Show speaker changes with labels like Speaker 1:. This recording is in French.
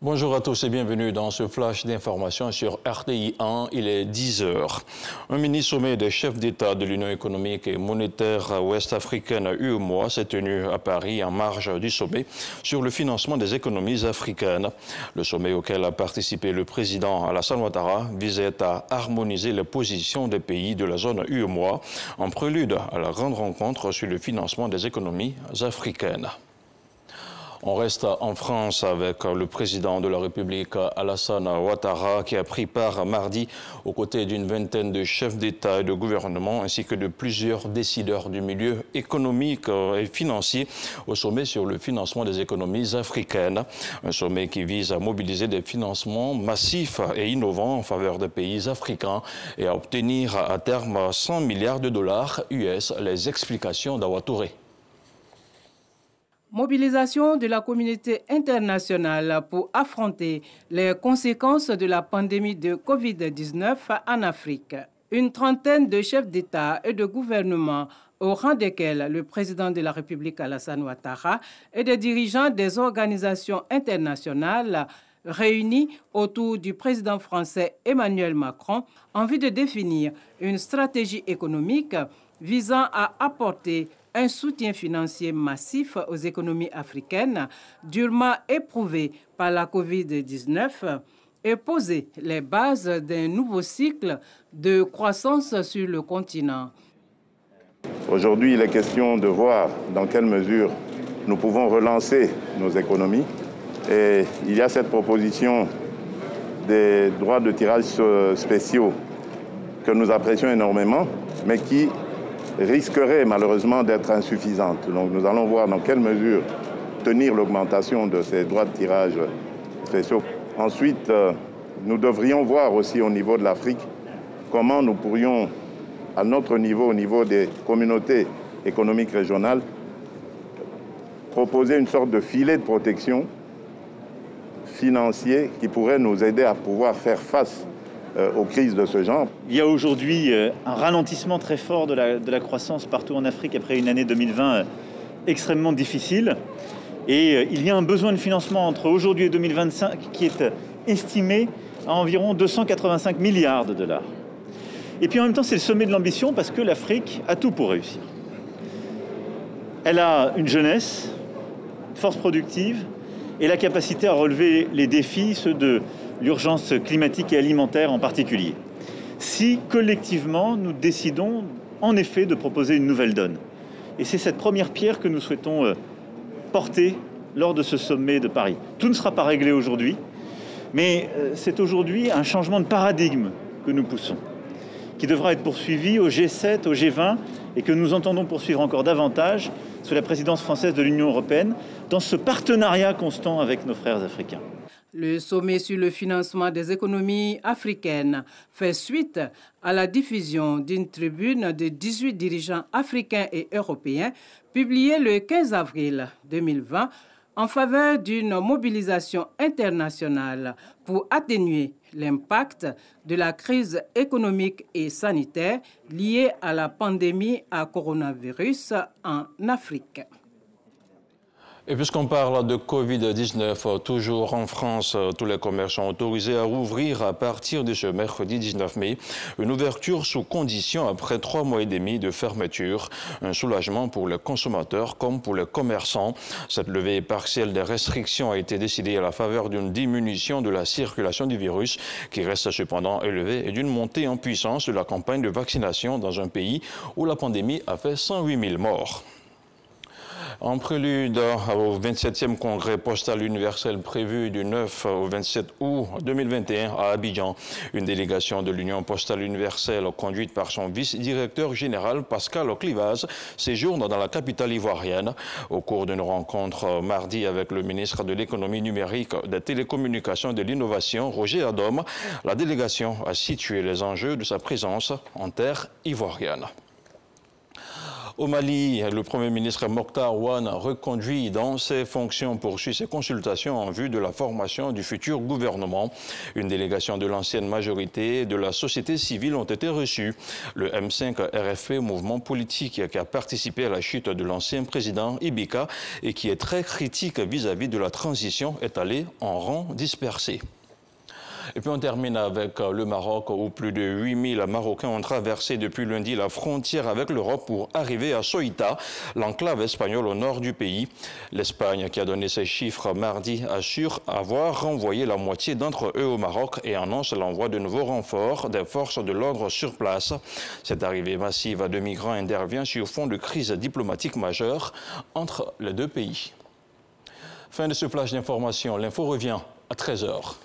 Speaker 1: Bonjour à tous et bienvenue dans ce flash d'information sur RTI 1. Il est 10 heures. Un mini-sommet des chefs d'État de l'Union économique et monétaire ouest-africaine UEMOA s'est tenu à Paris en marge du sommet sur le financement des économies africaines. Le sommet auquel a participé le président Alassane Ouattara visait à harmoniser les positions des pays de la zone UEMOA en prélude à la grande rencontre sur le financement des économies africaines. On reste en France avec le président de la République, Alassane Ouattara, qui a pris part mardi aux côtés d'une vingtaine de chefs d'État et de gouvernement, ainsi que de plusieurs décideurs du milieu économique et financier au sommet sur le financement des économies africaines. Un sommet qui vise à mobiliser des financements massifs et innovants en faveur des pays africains et à obtenir à terme 100 milliards de dollars US. Les explications d'Awa Touré.
Speaker 2: Mobilisation de la communauté internationale pour affronter les conséquences de la pandémie de Covid-19 en Afrique. Une trentaine de chefs d'État et de gouvernement, au rang desquels le président de la République Alassane Ouattara et des dirigeants des organisations internationales réunis autour du président français Emmanuel Macron en vue de définir une stratégie économique visant à apporter un soutien financier massif aux économies africaines durement éprouvées par la Covid-19 et poser les bases d'un nouveau cycle de croissance sur le continent.
Speaker 3: Aujourd'hui, il est question de voir dans quelle mesure nous pouvons relancer nos économies. Et il y a cette proposition des droits de tirage spéciaux que nous apprécions énormément, mais qui risquerait malheureusement d'être insuffisante. Donc nous allons voir dans quelle mesure tenir l'augmentation de ces droits de tirage spéciaux. Ensuite, nous devrions voir aussi au niveau de l'Afrique comment nous pourrions, à notre niveau, au niveau des communautés économiques régionales, proposer une sorte de filet de protection financier qui pourrait nous aider à pouvoir faire face aux crises de ce genre.
Speaker 4: Il y a aujourd'hui un ralentissement très fort de la croissance partout en Afrique après une année 2020 extrêmement difficile. Et il y a un besoin de financement entre aujourd'hui et 2025 qui est estimé à environ 285 milliards de dollars. Et puis en même temps, c'est le sommet de l'ambition parce que l'Afrique a tout pour réussir. Elle a une jeunesse, une force productive et la capacité à relever les défis, ceux de l'urgence climatique et alimentaire en particulier. Si collectivement nous décidons en effet de proposer une nouvelle donne. Et c'est cette première pierre que nous souhaitons porter lors de ce sommet de Paris. Tout ne sera pas réglé aujourd'hui, mais c'est aujourd'hui un changement de paradigme que nous poussons, qui devra être poursuivi au G7, au G20, et que nous entendons poursuivre encore davantage sous la présidence française de l'Union européenne, dans ce partenariat constant avec nos frères africains.
Speaker 2: Le sommet sur le financement des économies africaines fait suite à la diffusion d'une tribune de 18 dirigeants africains et européens publiée le 15 avril 2020 en faveur d'une mobilisation internationale pour atténuer l'impact de la crise économique et sanitaire liée à la pandémie à coronavirus en Afrique.
Speaker 1: Et puisqu'on parle de Covid-19, toujours en France, tous les commerces sont autorisés à rouvrir à partir de ce mercredi 19 mai. Une ouverture sous condition après 3 mois et demi de fermeture. Un soulagement pour les consommateurs comme pour les commerçants. Cette levée partielle des restrictions a été décidée à la faveur d'une diminution de la circulation du virus qui reste cependant élevée et d'une montée en puissance de la campagne de vaccination dans un pays où la pandémie a fait 108 000 morts. En prélude au 27e congrès postal universel prévu du 9 au 27 août 2021 à Abidjan, une délégation de l'Union postale universelle conduite par son vice-directeur général Pascal Clivaz séjourne dans la capitale ivoirienne. Au cours d'une rencontre mardi avec le ministre de l'économie numérique, des télécommunications et de l'innovation, Roger Adom, la délégation a situé les enjeux de sa présence en terre ivoirienne. Au Mali, le Premier ministre Mokhtar Ouane, reconduit dans ses fonctions, poursuit ses consultations en vue de la formation du futur gouvernement. Une délégation de l'ancienne majorité de la société civile ont été reçus. Le M5 RFP, mouvement politique qui a participé à la chute de l'ancien président Ibeka et qui est très critique vis-à-vis de la transition, est allé en rang dispersé. Et puis on termine avec le Maroc où plus de 8000 Marocains ont traversé depuis lundi la frontière avec l'Europe pour arriver à Ceuta, l'enclave espagnole au nord du pays. L'Espagne, qui a donné ces chiffres mardi, assure avoir renvoyé la moitié d'entre eux au Maroc et annonce l'envoi de nouveaux renforts des forces de l'ordre sur place. Cette arrivée massive de migrants intervient sur fond de crise diplomatique majeure entre les deux pays. Fin de ce flash d'information. L'info revient à 13h.